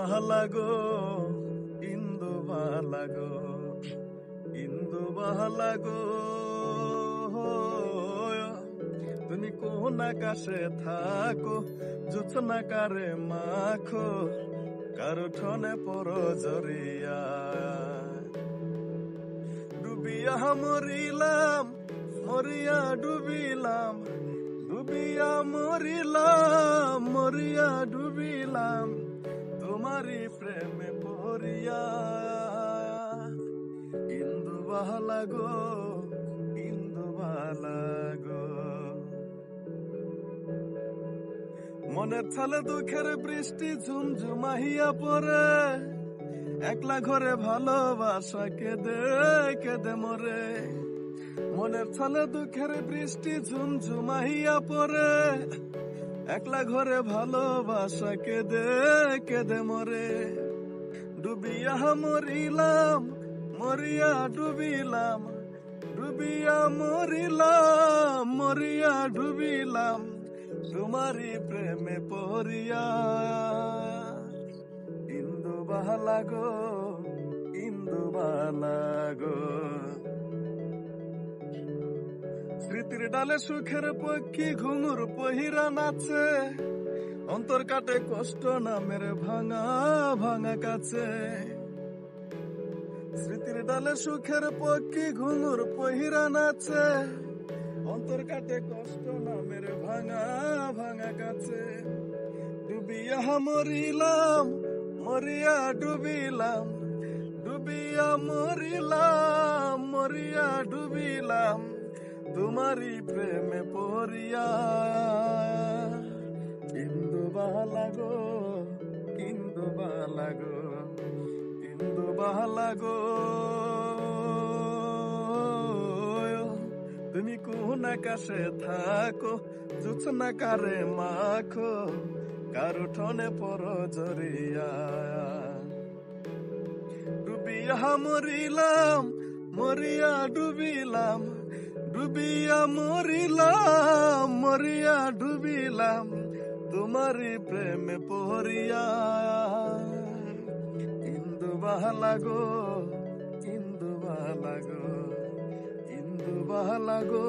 বাহালা গো, ইন্দু বাহালা গো, ইন্দু বাহালা গো, তুমি কোন আকাশে থাকো, জোছনা কারে মাখো, কারো ঠনে পর জরিয়া। ডুবিয়া মরিলাম, মরিয়া ডুবিলাম, ডুবিয়া মরিলাম, মরিয়া ডুবিলাম, তোমারি প্রেমে পড়িয়া। ইন্দু বাহালা গো, ইন্দু বাহালা গো। মনের ছলে দুঃখের বৃষ্টি ঝুমঝুমাহিয়া পড়ে, একলা ঘরে ভালোবাসা কেঁদে কেঁদে মরে। মনের ছলে দুঃখের বৃষ্টি ঝুমঝুমাহিয়া পড়ে, একলা ঘরে ভালোবাসা কেঁদে কেঁদে মরে। ডুবিয়া মরিলাম, মরিয়া ডুবিলাম, ডুবিয়া মরিলাম, মরিয়া ডুবিলাম, তোমারি প্রেমে পড়িয়া। ইন্দু বাহালা গো, ইন্দু বাহালা গো। স্মৃতির ডালে সুখের পক্ষী ঘুঙুর পহিরা নাচে, অন্তর কাটে কষ্ট নামের ভাঙা ভাঙা কাছে। স্মৃতির ডালে সুখের পক্ষী ঘুঙুর পহিরা নাচে, অন্তর কাটে কষ্ট নামের ভাঙা ভাঙা কাছে। ডুবিয়া মরিলাম, মরিয়া ডুবিলাম, ডুবিয়া মরিলাম, মরিয়া ডুবিলাম, তোমারি প্রেমে পড়িয়া। ইন্দু বাহালা গো, ইন্দু বাহালা গো, ইন্দু বাহালা গো, তুমি কোন আকাশে থাকো, জোছনা কারে মাখো, কারো ঠনে পর জরিয়া। ডুবিয়া মরিলাম, মরিয়া ডুবিলাম, ডুবিয়া মরিলাম, মরিয়া ডুবিলাম, তোমারি প্রেমে পড়িয়া। ইন্দু বাহালা গো, ইন্দু বাহালা গো, ইন্দু বাহালা গো।